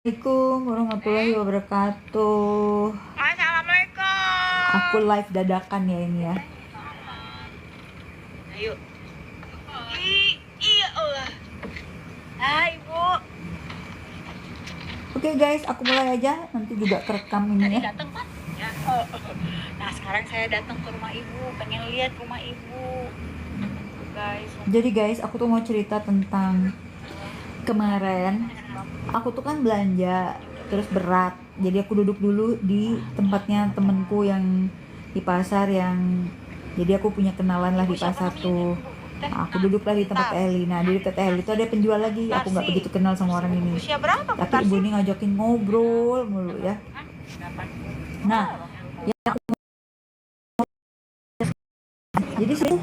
Assalamualaikum warahmatullahi wabarakatuh. Assalamualaikum. Aku live dadakan ya ini ya. Ayo. Iya Allah. Hai Bu. Oke guys, aku mulai aja. Nanti juga kerekam ini Tadi ya. datang kan? Ya. Nah sekarang saya datang ke rumah Ibu, pengen lihat rumah Ibu. Guys. Jadi guys, aku tuh mau cerita tentang kemarin. Aku tuh kan belanja, terus berat. Jadi aku duduk dulu di tempatnya temenku yang di pasar jadi aku punya kenalan lah di pasar tuh. Nah, aku duduklah di tempat Eli. Nah, di dekat Eli itu ada penjual lagi. Aku nggak begitu kenal sama orang ini. Usia berapa Bu Tapi Tarsi? ibu ini ngajakin ngobrol mulu ya. Nah, yang jadi sih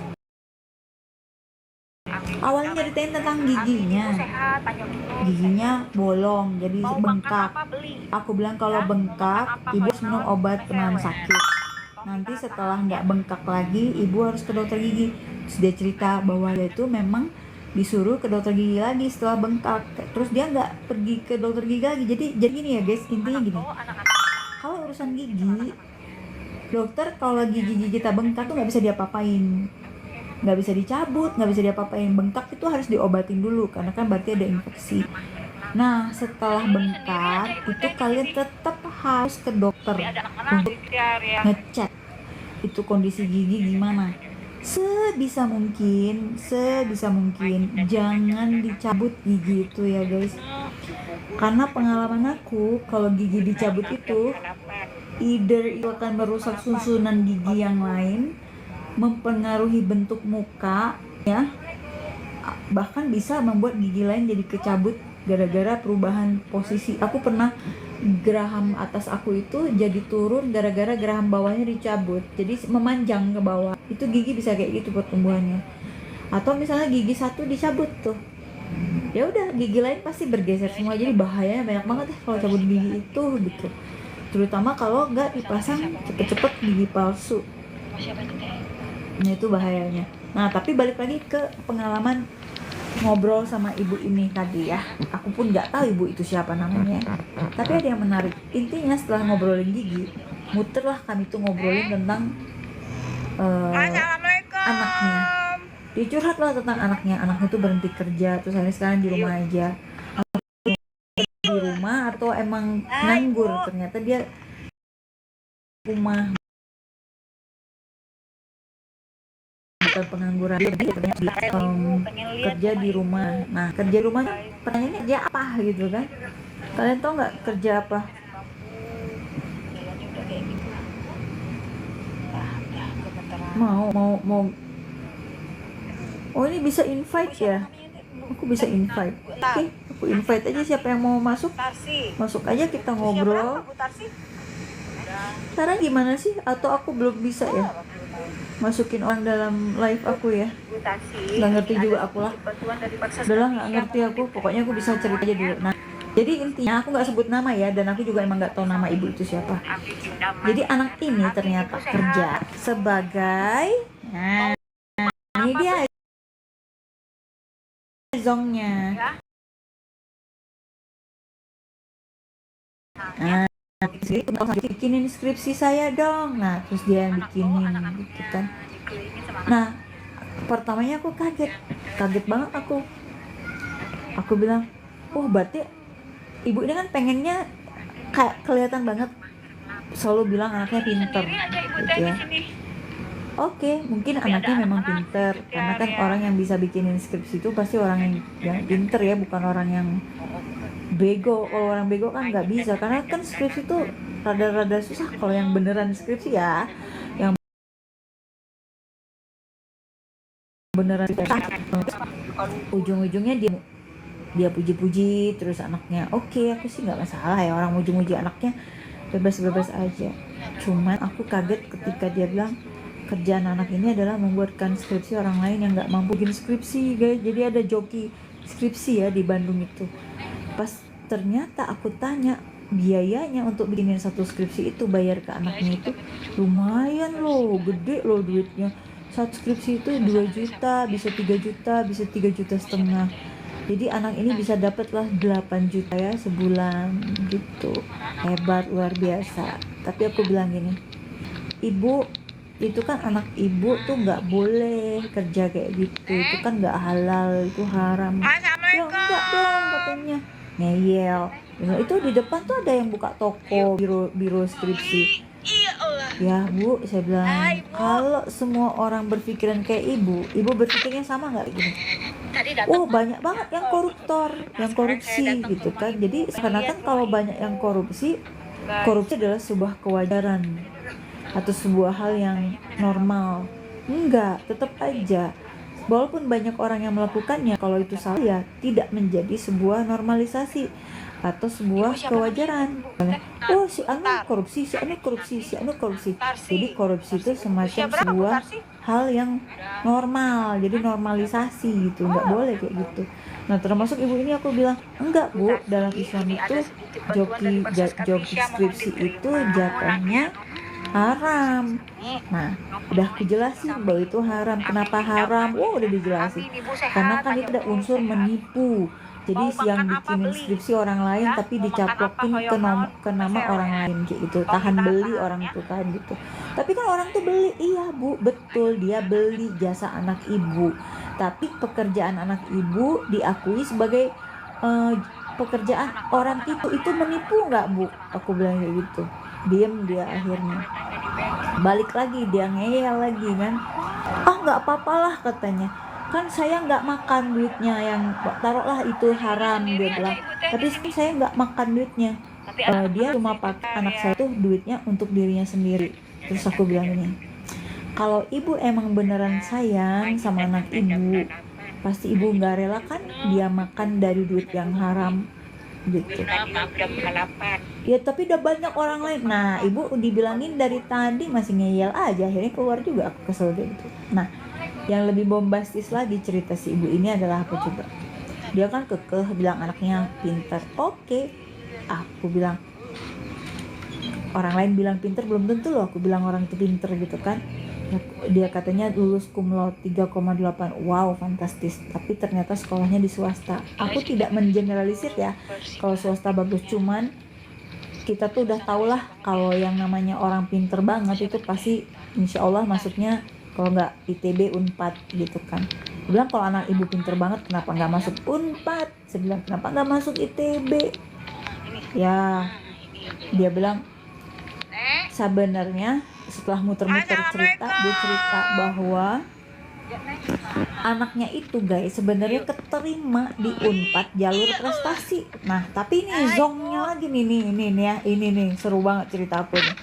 awalnya ceritain tentang giginya. Sehat, panjang umur. Giginya bolong, jadi Mau bengkak. makan apa beli? Aku bilang kalau bengkak, ibu harus minum obat penenang sakit. Nanti setelah nggak bengkak lagi, ibu harus ke dokter gigi. Terus dia cerita bahwa dia itu memang disuruh ke dokter gigi lagi setelah bengkak. Terus dia nggak pergi ke dokter gigi lagi. Jadi gini ya guys, intinya gini. Kalau urusan gigi, dokter kalau lagi gigi kita bengkak tuh nggak bisa diapa-apain, nggak bisa dicabut, nggak bisa diapa-apain. Bengkak itu harus diobatin dulu karena kan berarti ada infeksi. Nah, setelah bengkak itu kalian tetap harus ke dokter untuk ngecek itu kondisi gigi gimana. Sebisa mungkin jangan dicabut gigi itu ya guys. Karena pengalaman aku, kalau gigi dicabut itu either itu akan merusak susunan gigi yang lain, mempengaruhi bentuk muka ya, bahkan bisa membuat gigi lain jadi kecabut gara-gara perubahan posisi. Aku pernah geraham atas aku itu jadi turun gara-gara geraham bawahnya dicabut, jadi memanjang ke bawah. Itu gigi bisa kayak gitu pertumbuhannya. Atau misalnya gigi satu dicabut tuh, ya udah gigi lain pasti bergeser semua, jadi bahayanya banyak banget ya kalau cabut gigi itu gitu. Terutama kalau nggak dipasang cepet-cepet gigi palsu. Nah itu bahayanya. Nah tapi balik lagi ke pengalaman ngobrol sama ibu ini tadi ya. Aku pun nggak tahu ibu itu siapa namanya. Tapi ada yang menarik. Intinya setelah ngobrolin gigi, muterlah kami tuh ngobrolin tentang anaknya. Dia curhat lah tentang anaknya. Anaknya tuh berhenti kerja, terus akhirnya sekarang di rumah aja. Di rumah atau emang nganggur? Ternyata dia rumah, bukan pengangguran, kerja di rumah. Nah kerja di rumah, pertanyaannya kerja apa gitu kan? Kalian tau nggak kerja apa? Mau oh ini bisa invite ya? Aku bisa invite. Oke, aku invite aja, siapa yang mau masuk aja, kita ngobrol. Sekarang gimana sih? Atau aku belum bisa ya masukin orang dalam live aku ya? Nggak ngerti juga aku lah. Udahlah, nggak ngerti aku. Pokoknya aku bisa cerita aja dulu. Nah, jadi intinya aku nggak sebut nama ya, dan aku juga emang nggak tahu nama ibu itu siapa. Jadi anak ini ternyata kerja sebagai, nah ini dia zongnya. Nah, bikinin skripsi saya dong. Nah terus dia yang bikinin gitu kan. Nah pertamanya aku kaget banget aku bilang, oh berarti ibu ini kan pengennya kayak kelihatan banget, selalu bilang anaknya pinter gitu ya. Oke, mungkin anaknya memang pinter, karena kan orang yang bisa bikinin skripsi itu pasti orang yang pinter ya, bukan orang yang bego. Kalau orang bego kan nggak bisa, karena kan skripsi itu rada-rada susah kalau yang beneran skripsi ya, yang beneran ujung-ujungnya dia puji-puji terus anaknya. Oke, aku sih nggak masalah ya orang muji-muji anaknya, bebas-bebas aja. Cuman aku kaget ketika dia bilang kerjaan anak ini adalah membuatkan skripsi orang lain yang nggak mampu bikin skripsi guys. Jadi ada joki skripsi ya di Bandung itu. Pas ternyata aku tanya biayanya untuk bikinin satu skripsi itu, bayar ke anaknya itu lumayan loh, gede loh duitnya. Satu skripsi itu 2 juta, bisa 3 juta, bisa 3,5 juta. Jadi anak ini bisa dapatlah 8 juta ya sebulan gitu. Hebat, luar biasa. Tapi aku bilang gini, ibu itu kan anak ibu tuh nggak boleh kerja kayak gitu, itu kan nggak halal, itu haram. Ya enggak dong katanya, ngeyel. Ya, itu di depan tuh ada yang buka toko biro skripsi. Iya Allah. Ya bu, saya bilang kalau semua orang berpikiran kayak ibu berpikirnya sama nggak gini? Tadi datang. Banyak banget yang koruptor, yang korupsi gitu kan. Jadi seakan-akan kalau banyak yang korupsi adalah sebuah kewajaran atau sebuah hal yang normal. Enggak, tetap aja. Walaupun banyak orang yang melakukannya, kalau itu salah ya tidak menjadi sebuah normalisasi atau sebuah kewajaran. Si anu korupsi, si anu korupsi, si anu korupsi. Jadi korupsi itu semacam sebuah hal yang normal, jadi normalisasi gitu, nggak boleh kayak gitu. Nah termasuk ibu ini aku bilang, enggak bu, dalam Islam itu joki skripsi itu jatuhnya haram. Nah udah aku jelasin bahwa itu haram. Kenapa haram? Udah dijelasin, karena kan itu ada unsur menipu. Jadi yang bikinin skripsi orang lain tapi dicaplokin ke nama orang lain kayak gitu, tahan beli orang itu kan gitu. Tapi kan orang tuh beli, iya bu, betul, dia beli jasa anak ibu. Tapi pekerjaan anak ibu diakui sebagai pekerjaan orang itu menipu nggak bu? Aku bilang kayak gitu. Diem dia, akhirnya balik lagi dia ngeyel lagi kan. Nggak apa-apalah katanya, kan saya nggak makan duitnya, yang taruhlah itu haram dia bilang, tapi saya nggak makan duitnya. Dia cuma pakai anak saya tuh duitnya untuk dirinya sendiri. Terus aku bilang ini, kalau ibu emang beneran sayang sama anak ibu, pasti ibu nggak rela kan dia makan dari duit yang haram gitu. Ya tapi udah banyak orang lain. Nah ibu dibilangin dari tadi masih ngeyel aja, akhirnya keluar juga. Aku kesel gitu. Nah yang lebih bombastis lagi cerita si ibu ini adalah apa coba? Dia kan kekeh bilang anaknya pintar. Oke, aku bilang orang lain bilang pintar belum tentu loh aku bilang orang itu pintar gitu kan. Dia katanya lulus cum laude 3,8. Wow, fantastis. Tapi ternyata sekolahnya di swasta. Aku tidak mengeneralisir ya kalau swasta bagus, cuman kita tuh udah tau lah kalau yang namanya orang pintar banget itu pasti insya Allah masuknya, kalau nggak ITB, Unpad gitu kan. Dia bilang kalau anak ibu pintar banget kenapa nggak masuk Unpad? Saya bilang kenapa nggak masuk ITB? Ya dia bilang sebenarnya setelah muter-muter cerita, dia cerita bahwa anaknya itu guys sebenarnya keterima di Unpad jalur prestasi. Nah tapi ini zongnya lagi ini seru banget cerita aku nih.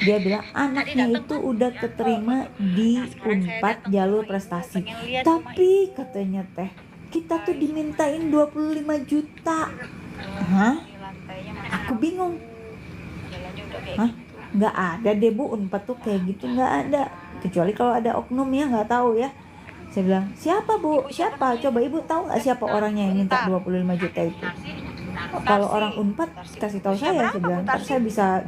Dia bilang anaknya itu udah keterima di Unpad jalur prestasi, tapi katanya teh kita tuh dimintain 25 juta. Aku bingung. Nggak ada deh bu, Unpad tuh kayak gitu nggak ada, kecuali kalau ada oknum ya, nggak tahu ya. Saya bilang siapa bu, siapa, coba ibu tahu nggak siapa orangnya yang minta 25 juta itu? Kalau orang Unpad kasih tahu saya bilang, ntar saya bisa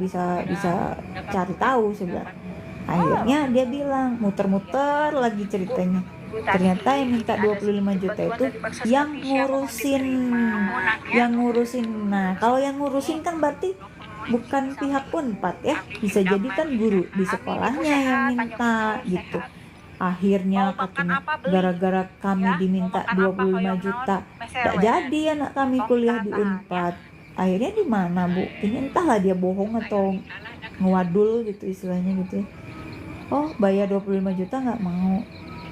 cari tahu, saya bilang. Akhirnya dia bilang muter-muter lagi ceritanya, ternyata yang minta 25 juta itu yang ngurusin. Nah kalau yang ngurusin kan berarti bukan pihak Unpad ya, bisa jadi kan guru di sekolahnya yang minta gitu. Akhirnya katanya gara-gara kami diminta 25 juta gak jadi anak kami kuliah di Unpad. Akhirnya di mana bu? Ini entahlah dia bohong atau ngewadul gitu istilahnya gitu. Bayar 25 juta nggak mau.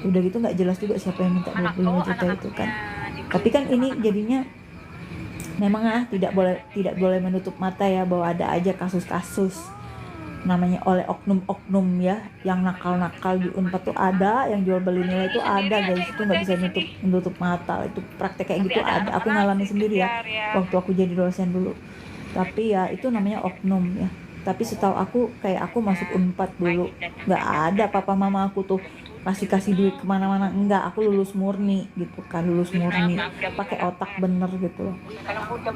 Udah gitu nggak jelas juga siapa yang minta 25 juta itu kan. Tapi kan ini jadinya memang tidak boleh menutup mata ya bahwa ada aja kasus-kasus namanya oleh oknum-oknum ya, yang nakal-nakal di Unpad tuh ada, yang jual beli nilai itu ada guys, itu nggak bisa menutup mata, itu praktek kayak gitu ada. Aku ngalamin sendiri ya waktu aku jadi dosen dulu. Tapi ya itu namanya oknum ya. Tapi setahu aku kayak aku masuk Unpad dulu nggak ada papa mama aku tuh kasih duit kemana-mana, enggak, aku lulus murni gitu kan, pakai otak bener gitu loh.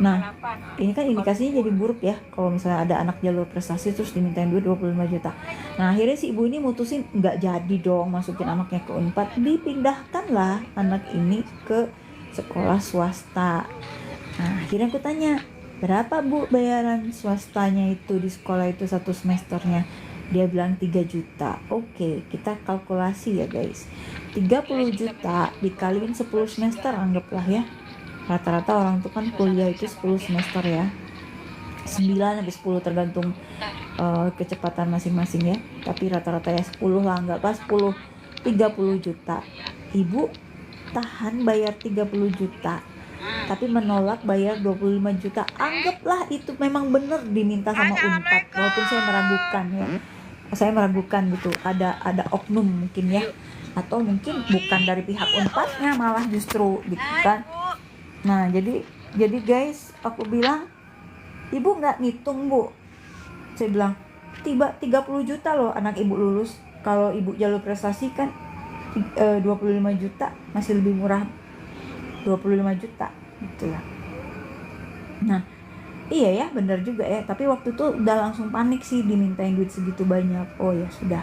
Nah ini kan indikasinya jadi buruk ya kalau misalnya ada anak jalur prestasi terus dimintain duit 25 juta. Nah akhirnya si ibu ini mutusin nggak jadi dong masukin anaknya ke Unpad, dipindahkanlah anak ini ke sekolah swasta. Nah akhirnya aku tanya, berapa bu bayaran swastanya itu di sekolah itu satu semesternya? Dia bilang 3 juta. Oke, kita kalkulasi ya guys, 30 juta dikaliin 10 semester, anggaplah ya, rata-rata orang tuh kan kuliah itu 10 semester ya, 9 sampai 10 tergantung kecepatan masing-masing ya, tapi rata-rata ya 10 lah, anggaplah 10, 30 juta. Ibu tahan bayar 30 juta tapi menolak bayar 25 juta. Anggaplah itu memang benar diminta sama Unpad, walaupun saya meragukan ya, saya meragukan gitu, ada oknum mungkin ya, atau mungkin bukan dari pihak Unpadnya malah justru gitu kan. Nah jadi guys, aku bilang, ibu nggak ngitung bu? Saya bilang, 30 juta loh anak ibu lulus, kalau ibu jalur prestasi kan 25 juta, masih lebih murah 25 juta gitu lah. Nah iya ya, benar juga ya, tapi waktu itu udah langsung panik sih dimintain duit segitu banyak. Oh ya sudah.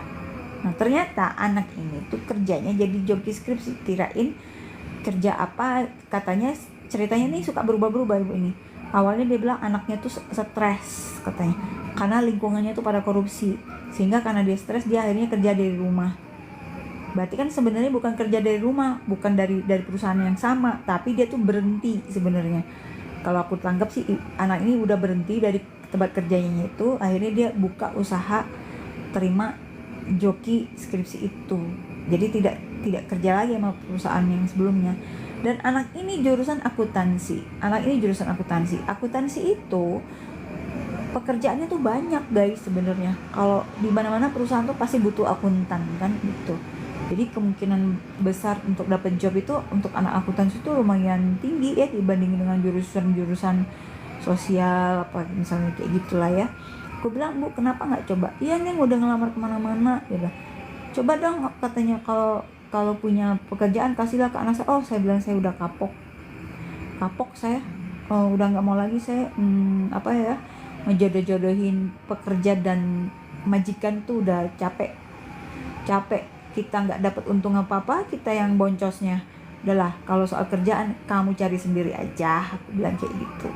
Nah ternyata anak ini tuh kerjanya jadi joki skripsi. Kirain kerja apa, katanya ceritanya nih suka berubah-berubah ibu ini. Awalnya dia bilang anaknya tuh stres katanya, karena lingkungannya tuh pada korupsi, sehingga karena dia stres dia akhirnya kerja dari rumah. Berarti kan sebenarnya bukan kerja dari rumah, bukan dari perusahaan yang sama, tapi dia tuh berhenti sebenarnya. Kalau aku tangkap sih anak ini udah berhenti dari tempat kerjanya itu, akhirnya dia buka usaha terima joki skripsi itu. Jadi tidak kerja lagi sama perusahaan yang sebelumnya. Dan anak ini jurusan akuntansi. Akuntansi itu pekerjaannya tuh banyak guys sebenarnya. Kalau di mana-mana perusahaan tuh pasti butuh akuntan kan gitu. Jadi kemungkinan besar untuk dapat job itu untuk anak akuntansi itu lumayan tinggi ya, dibandingin dengan jurusan sosial apa misalnya kayak gitulah ya. Aku bilang, bu kenapa nggak coba? Iya nih udah ngelamar kemana-mana ya. Coba dong katanya, kalau punya pekerjaan kasihlah ke anak saya. Oh saya bilang saya udah kapok saya, udah nggak mau lagi saya ngejodoh-jodohin pekerja dan majikan tuh udah capek kita nggak dapat untung apa-apa, kita yang boncosnya. Udahlah, kalau soal kerjaan kamu cari sendiri aja, aku bilang kayak gitu.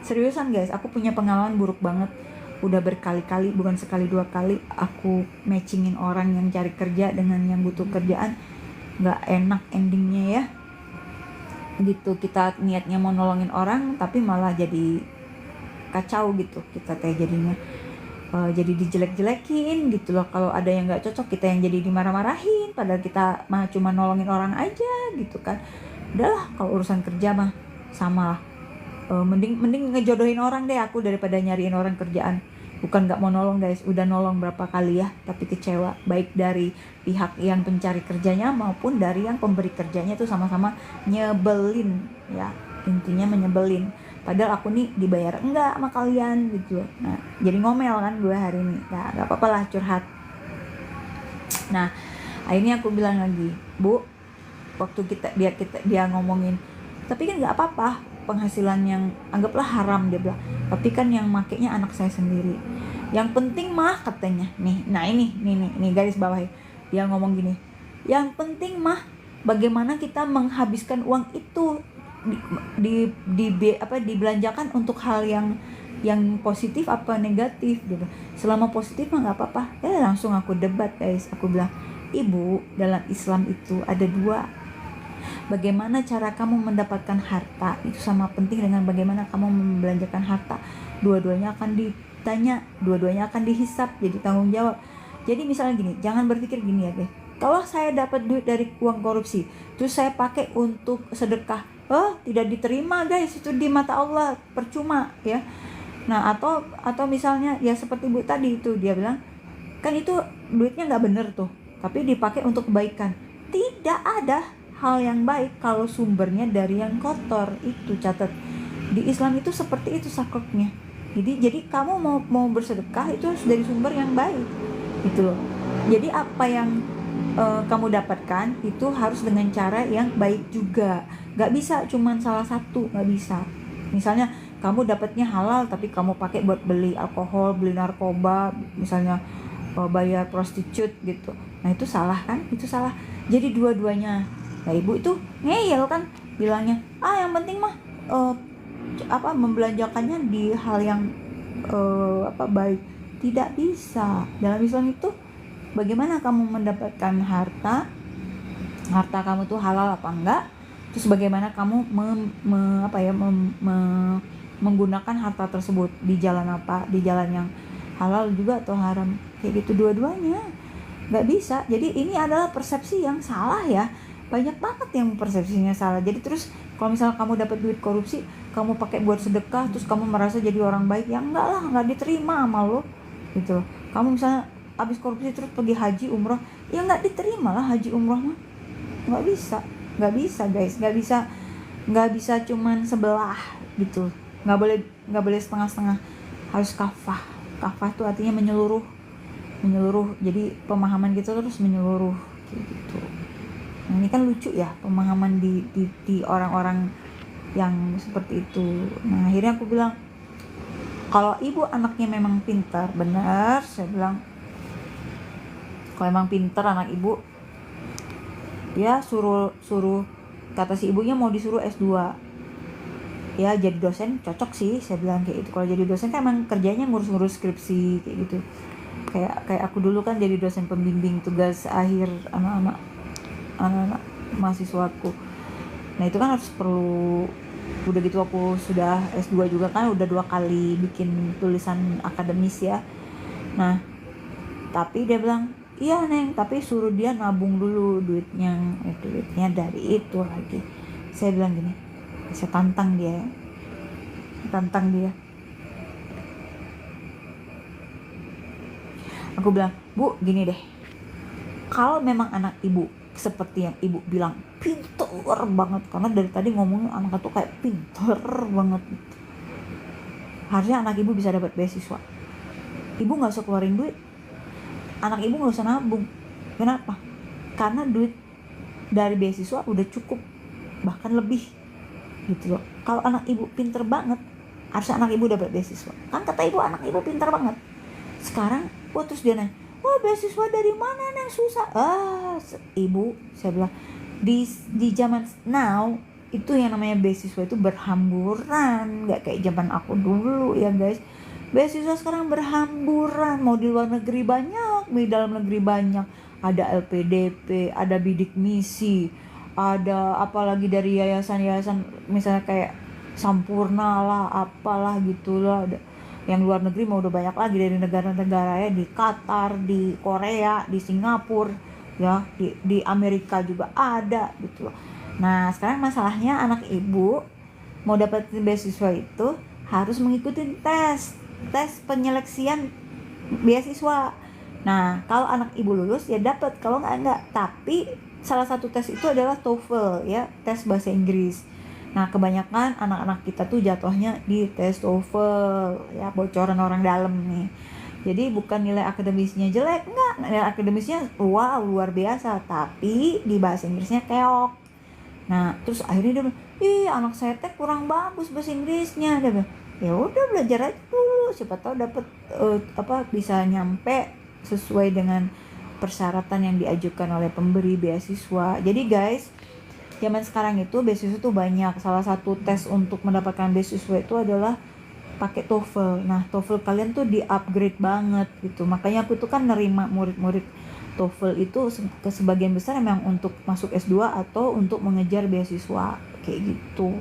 Seriusan guys, aku punya pengalaman buruk banget. Udah berkali-kali, bukan sekali dua kali, aku matchingin orang yang cari kerja dengan yang butuh kerjaan. Nggak enak endingnya ya gitu. Kita niatnya mau nolongin orang tapi malah jadi kacau gitu, kita teh jadinya jadi dijelek-jelekin gitu loh. Kalau ada yang nggak cocok kita yang jadi dimarah-marahin, padahal kita mah cuma nolongin orang aja gitu kan. Udahlah, kalau urusan kerja mah sama lah, mending ngejodohin orang deh aku daripada nyariin orang kerjaan. Bukan nggak mau nolong guys, udah nolong berapa kali ya, tapi kecewa, baik dari pihak yang pencari kerjanya maupun dari yang pemberi kerjanya tuh sama-sama nyebelin ya, intinya menyebelin. Padahal aku nih dibayar enggak sama kalian gitu loh. Nah jadi ngomel kan gue hari ini. Nah gak apa-apa lah curhat. Nah akhirnya aku bilang lagi, bu, waktu dia ngomongin, tapi kan gak apa-apa penghasilan yang anggaplah haram, dia bilang, tapi kan yang makainya anak saya sendiri. Yang penting mah katanya nih, nah ini garis bawah dia ngomong gini, yang penting mah bagaimana kita menghabiskan uang itu, dibelanjakan untuk hal yang positif apa negatif gitu. Selama positif mah nggak apa-apa. Langsung aku debat guys, aku bilang, ibu, dalam Islam itu ada dua, bagaimana cara kamu mendapatkan harta itu sama penting dengan bagaimana kamu membelanjakan harta. Dua-duanya akan ditanya, dua-duanya akan dihisap, jadi tanggung jawab. Jadi misalnya gini, jangan berpikir gini ya guys, kalau saya dapat duit dari uang korupsi terus saya pakai untuk sedekah, tidak diterima guys, itu di mata Allah percuma ya. Nah atau misalnya ya seperti Bu tadi itu, dia bilang kan itu duitnya nggak bener tuh, tapi dipakai untuk kebaikan. Tidak ada hal yang baik kalau sumbernya dari yang kotor. Itu catat, di Islam itu seperti itu sakleknya. Jadi kamu mau bersedekah itu harus dari sumber yang baik gitu loh. Jadi apa yang kamu dapatkan itu harus dengan cara yang baik juga. Gak bisa cuman salah satu, gak bisa. Misalnya kamu dapatnya halal tapi kamu pakai buat beli alkohol, beli narkoba, misalnya bayar prostitut gitu. Nah itu salah kan? Itu salah. Jadi dua-duanya. Nah ibu itu ngeyel kan, bilangnya yang penting mah membelanjakannya di hal yang baik. Tidak bisa. Dalam Islam itu bagaimana kamu mendapatkan harta kamu tuh halal apa enggak, terus bagaimana kamu menggunakan harta tersebut di jalan apa, di jalan yang halal juga atau haram, kayak gitu. Dua-duanya nggak bisa. Jadi ini adalah persepsi yang salah ya, banyak banget yang persepsinya salah. Jadi terus kalau misalnya kamu dapat duit korupsi, kamu pakai buat sedekah, terus kamu merasa jadi orang baik, ya enggak lah, nggak diterima sama lo gitu loh. Kamu misalnya habis korupsi terus pergi haji umroh, ya nggak diterima lah haji umroh mah. Nggak bisa guys, nggak bisa cuman sebelah gitu, nggak boleh setengah-setengah, harus kafah tuh artinya menyeluruh. Jadi pemahaman gitu terus menyeluruh kayak gitu. Nah, ini kan lucu ya pemahaman di orang-orang yang seperti itu. Nah, akhirnya aku bilang, kalau ibu anaknya memang pintar, benar, saya bilang, kalau emang pintar anak ibu, ya suruh kata si ibunya mau disuruh S2 ya, jadi dosen cocok sih, saya bilang kayak gitu. Kalau jadi dosen kan emang kerjanya ngurus skripsi kayak gitu, kayak aku dulu kan jadi dosen pembimbing tugas akhir anak-anak mahasiswaku. Nah itu kan harus perlu, udah gitu aku sudah S2 juga kan, udah 2 kali bikin tulisan akademis ya. Nah tapi dia bilang, iya Neng, tapi suruh dia nabung dulu duitnya dari itu lagi. Saya bilang gini, saya tantang dia. Aku bilang, Bu, gini deh, kalau memang anak ibu seperti yang ibu bilang pinter banget, karena dari tadi ngomongnya anak itu kayak pinter banget, harusnya anak ibu bisa dapat beasiswa. Ibu nggak usah keluarin duit, anak ibu nggak usah nabung. Kenapa? Karena duit dari beasiswa udah cukup, bahkan lebih gitu loh. Kalau anak ibu pinter banget, harusnya anak ibu dapat beasiswa. Kan kata ibu anak ibu pinter banget. Sekarang terus dia nanya, beasiswa dari mana yang susah? Ibu, saya bilang, di zaman now itu yang namanya beasiswa itu berhamburan, nggak kayak zaman aku dulu ya guys. Beasiswa sekarang berhamburan, mau di luar negeri banyak, di dalam negeri banyak. Ada LPDP, ada bidik misi, ada apalagi dari yayasan-yayasan misalnya kayak Sampurna lah, apalah gitulah. Yang luar negeri mau udah banyak lagi, dari negara-negara ya, di Qatar, di Korea, di Singapura ya, di Amerika juga ada gitu loh. Nah sekarang masalahnya anak ibu mau dapat beasiswa itu harus mengikuti tes penyeleksian beasiswa. Nah kalau anak ibu lulus ya dapat, kalau enggak. Tapi salah satu tes itu adalah TOEFL ya, tes bahasa Inggris. Nah kebanyakan anak-anak kita tuh jatuhnya di tes TOEFL ya, bocoran orang dalam nih. Jadi bukan nilai akademisnya jelek, enggak, nilai akademisnya wow luar biasa, tapi di bahasa Inggrisnya keok. Nah terus akhirnya dia bilang, anak saya teh kurang bagus bahasa Inggrisnya. Dia bilang, ya udah belajar aja dulu, siapa tahu dapat bisa nyampe sesuai dengan persyaratan yang diajukan oleh pemberi beasiswa. Jadi guys, zaman sekarang itu beasiswa tuh banyak. Salah satu tes untuk mendapatkan beasiswa itu adalah pakai TOEFL. Nah TOEFL kalian tuh di-upgrade banget gitu. Makanya aku tuh kan nerima murid-murid TOEFL itu ke sebagian besar memang untuk masuk S2 atau untuk mengejar beasiswa kayak gitu.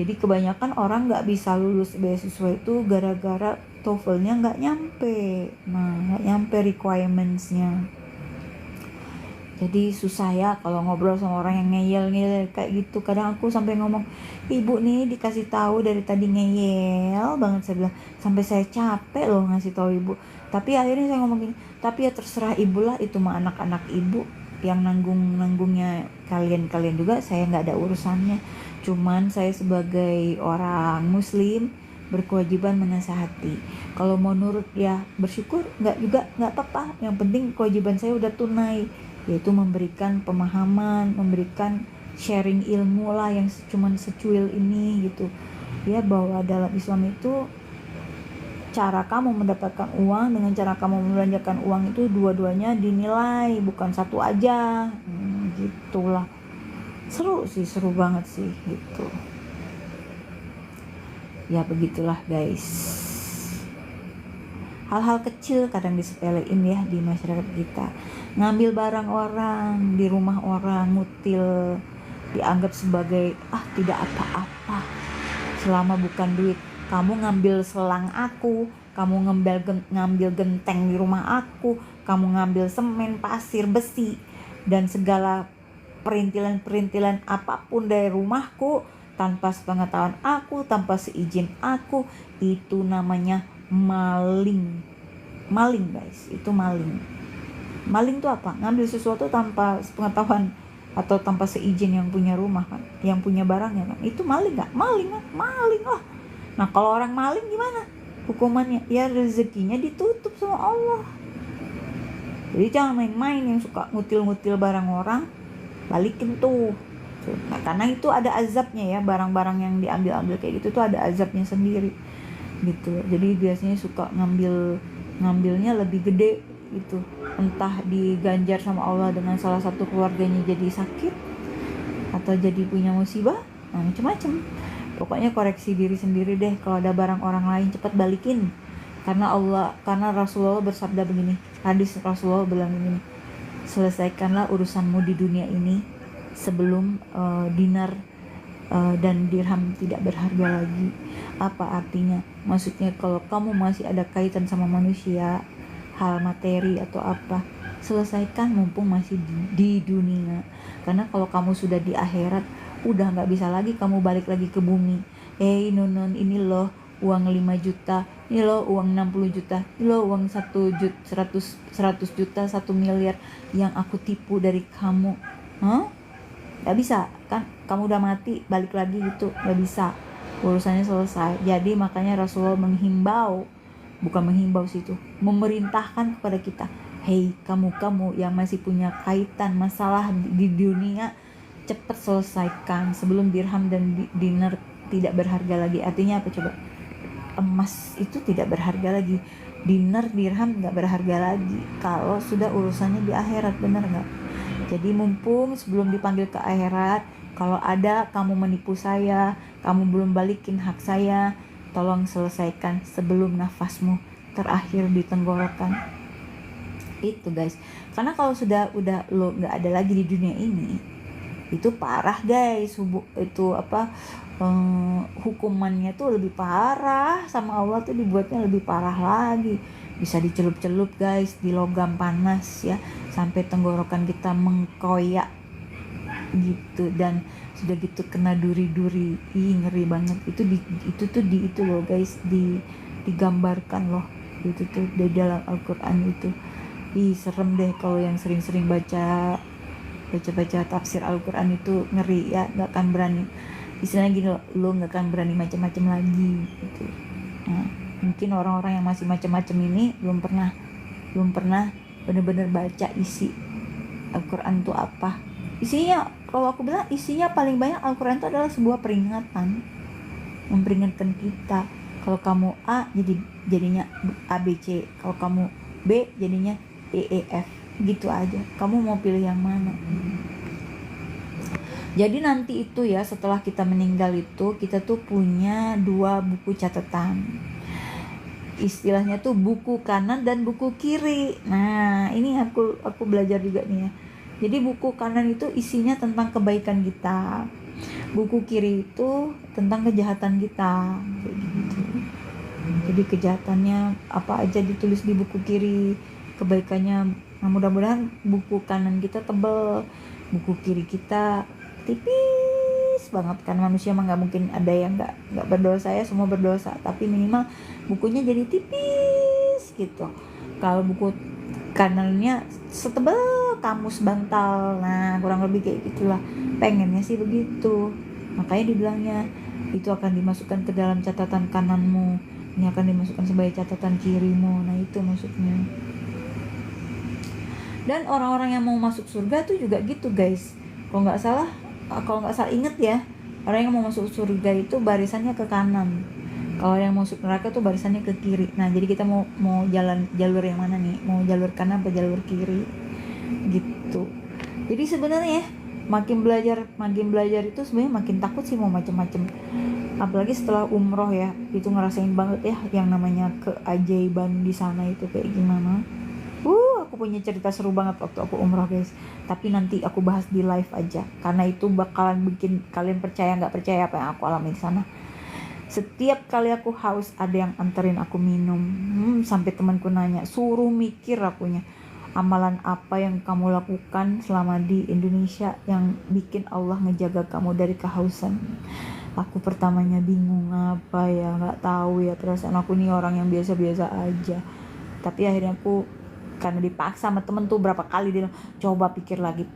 Jadi kebanyakan orang nggak bisa lulus beasiswa itu gara-gara TOEFL-nya nggak nyampe. Nah nggak nyampe requirements-nya. Jadi susah ya kalau ngobrol sama orang yang ngeyel kayak gitu. Kadang aku sampai ngomong, ibu nih dikasih tahu dari tadi ngeyel banget, saya bilang, sampai saya capek loh ngasih tahu ibu. Tapi akhirnya saya ngomong gini, tapi ya terserah ibu lah, itu mah anak-anak ibu yang nanggungnya kalian juga, saya nggak ada urusannya. Cuman saya sebagai orang muslim berkewajiban menasihati. Kalau mau nurut ya bersyukur, nggak apa-apa. Yang penting kewajiban saya udah tunai, yaitu memberikan pemahaman, memberikan sharing ilmu lah yang cuman secuil ini gitu ya, bahwa dalam Islam itu cara kamu mendapatkan uang dengan cara kamu membelanjakan uang itu dua-duanya dinilai, bukan satu aja. Gitulah. seru banget sih gitu. Ya begitulah guys, hal-hal kecil kadang disepelein ya di masyarakat kita. Ngambil barang orang, di rumah orang, ngutil, dianggap sebagai tidak apa-apa selama bukan duit. Kamu ngambil selang aku, kamu ngambil genteng di rumah aku, kamu ngambil semen, pasir, besi, dan segala perintilan-perintilan apapun dari rumahku tanpa sepengetahuan aku, tanpa seizin aku, itu namanya maling. Maling guys, itu maling. Maling itu apa? Ngambil sesuatu tanpa sepengetahuan atau tanpa seizin yang punya rumah kan, yang punya barangnya kan, itu maling nggak? Maling kan? Maling lah. Nah kalau orang maling gimana hukumannya? Ya rezekinya ditutup sama Allah. Jadi jangan main-main yang suka ngutil-ngutil barang orang, balikin tuh. Nah, karena itu ada azabnya ya, barang-barang yang diambil-ambil kayak gitu tuh ada azabnya sendiri gitu. Jadi biasanya suka ngambilnya lebih gede gitu, entah diganjar sama Allah dengan salah satu keluarganya jadi sakit atau jadi punya musibah, macam-macam. Pokoknya koreksi diri sendiri deh, kalau ada barang orang lain cepat balikin. Karena Rasulullah bersabda begini, hadis Rasulullah bilang begini, selesaikanlah urusanmu di dunia ini sebelum dinar dan dirham tidak berharga lagi. Apa artinya? Maksudnya kalau kamu masih ada kaitan sama manusia, hal materi atau apa, selesaikan mumpung masih di dunia. Karena kalau kamu sudah di akhirat, udah gak bisa lagi kamu balik lagi ke bumi. Nonon, ini loh uang 5 juta, ini loh uang 60 juta, ini loh uang 100 juta, 1 miliar yang aku tipu dari kamu. Gak bisa kan, kamu udah mati balik lagi gitu, gak bisa, urusannya selesai. Jadi makanya Rasulullah memerintahkan kepada kita, hei kamu yang masih punya kaitan masalah di dunia, cepat selesaikan sebelum dirham dan dinar tidak berharga lagi. Artinya apa coba? Emas itu tidak berharga lagi, dinar dirham gak berharga lagi kalau sudah urusannya di akhirat, bener gak? Jadi mumpung sebelum dipanggil ke akhirat, kalau ada kamu menipu saya, kamu belum balikin hak saya, tolong selesaikan sebelum nafasmu terakhir di tenggorokan. Itu guys, karena kalau sudah lo nggak ada lagi di dunia ini, itu parah guys. Hukumannya tuh lebih parah, sama Allah tuh dibuatnya lebih parah lagi. Bisa dicelup-celup guys di logam panas ya, sampai tenggorokan kita mengkoyak gitu, dan sudah gitu kena duri-duri. Ngeri banget. Itu loh guys, digambarkan loh itu tuh di dalam Al-Qur'an itu. Serem deh kalau yang sering-sering baca tafsir Al-Qur'an itu, ngeri ya, gak akan berani, istilahnya gini lo gak akan berani macam-macam lagi gitu. Mungkin orang-orang yang masih macam-macam ini belum pernah benar-benar baca isi Al-Qur'an itu apa isinya. Kalau aku bilang isinya paling banyak Al-Qur'an itu adalah sebuah peringatan, memperingatkan kita. Kalau kamu A jadinya ABC, kalau kamu B jadinya EEF, gitu aja. Kamu mau pilih yang mana? Jadi nanti itu ya, setelah kita meninggal itu, kita tuh punya 2 buku catatan. Istilahnya tuh buku kanan dan buku kiri. Nah, ini aku belajar juga nih ya. Jadi buku kanan itu isinya tentang kebaikan kita. Buku kiri itu tentang kejahatan kita. Kayak gitu. Jadi kejahatannya apa aja ditulis di buku kiri, kebaikannya. Nah, mudah-mudahan buku kanan kita tebel, buku kiri kita tipis banget, kan manusia mah nggak mungkin ada yang nggak berdosa ya, semua berdosa, tapi minimal bukunya jadi tipis gitu. Kalau buku kanannya setebal kamus bantal, nah kurang lebih kayak gitulah, pengennya sih begitu. Makanya dibilangnya itu akan dimasukkan ke dalam catatan kananmu, ini akan dimasukkan sebagai catatan kirimu. Nah itu maksudnya. Dan orang-orang yang mau masuk surga tuh juga gitu guys, kalau nggak salah inget ya, orang yang mau masuk surga itu barisannya ke kanan, kalau yang masuk neraka tuh barisannya ke kiri. Nah jadi kita mau jalur yang mana nih, mau jalur kanan apa jalur kiri gitu. Jadi sebenarnya makin belajar itu sebenarnya makin takut sih mau macem-macem. Apalagi setelah umroh ya, itu ngerasain banget ya yang namanya keajaiban di sana itu kayak gimana. Aku punya cerita seru banget waktu aku umroh guys. Tapi nanti aku bahas di live aja, karena itu bakalan bikin kalian percaya nggak percaya apa yang aku alami di sana. Setiap kali aku haus ada yang anterin aku minum. Sampai temanku nanya, suruh mikir akunya. Amalan apa yang kamu lakukan selama di Indonesia yang bikin Allah ngejaga kamu dari kehausan? Aku pertamanya bingung apa ya, nggak tahu ya, perasaan aku nih orang yang biasa-biasa aja. Tapi akhirnya aku, karena dipaksa sama temen tuh berapa kali dia bilang, coba pikir lagi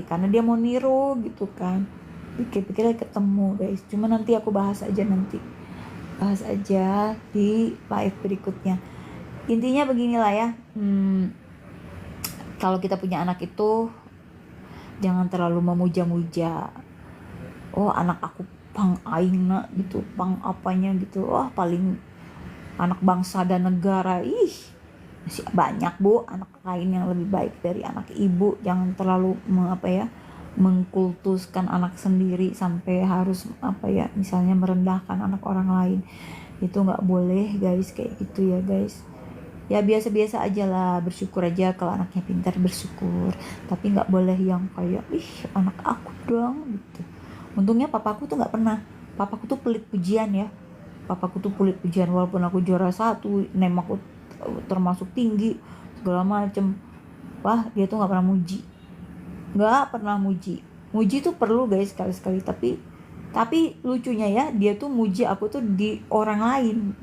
karena dia mau niru gitu kan. Pikir-pikir lagi ketemu guys. Cuma nanti aku bahas aja di live berikutnya. Intinya beginilah ya, kalau kita punya anak itu jangan terlalu memuja-muja. Oh anak aku pang aingna gitu, pang apanya gitu, wah paling anak bangsa dan negara. Masih banyak bu anak lain yang lebih baik dari anak ibu. Jangan terlalu mengkultuskan anak sendiri sampai harus misalnya merendahkan anak orang lain. Itu nggak boleh guys, kayak gitu ya guys. Ya biasa-biasa aja lah, bersyukur aja kalau anaknya pintar, bersyukur. Tapi nggak boleh yang kayak anak aku dong gitu. Untungnya papaku tuh nggak pernah. Papaku tuh pelit pujian ya. Walaupun aku juara 1, nem aku termasuk tinggi segala macem. Wah dia tuh nggak pernah muji. Muji tuh perlu guys sekali-sekali, tapi lucunya ya, dia tuh muji aku tuh di orang lain.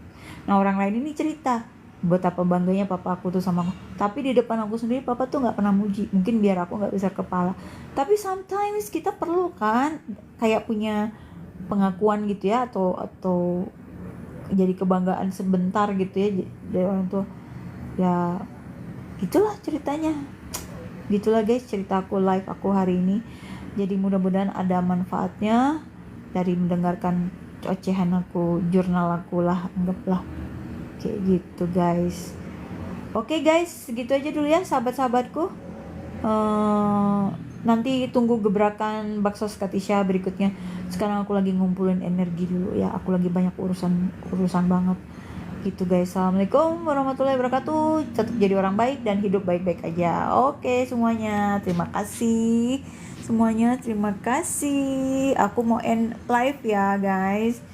Nah orang lain ini cerita betapa bangganya papa aku tuh sama aku, tapi di depan aku sendiri papa tuh nggak pernah muji. Mungkin biar aku nggak besar kepala, tapi sometimes kita perlu kan kayak punya pengakuan gitu ya, atau jadi kebanggaan sebentar gitu ya dari orang tua ya. Gitulah ceritanya. Gitulah guys cerita aku live aku hari ini. Jadi mudah-mudahan ada manfaatnya dari mendengarkan ocehan aku, jurnal aku lah, anggaplah kayak gitu guys. Oke guys, segitu aja dulu ya sahabat-sahabatku. Nanti tunggu gebrakan bakso Skatisha berikutnya. Sekarang aku lagi ngumpulin energi dulu ya, aku lagi banyak urusan banget gitu guys. Assalamualaikum warahmatullahi wabarakatuh. Tetap jadi orang baik dan hidup baik-baik aja. Oke semuanya, terima kasih. Aku mau end live ya guys.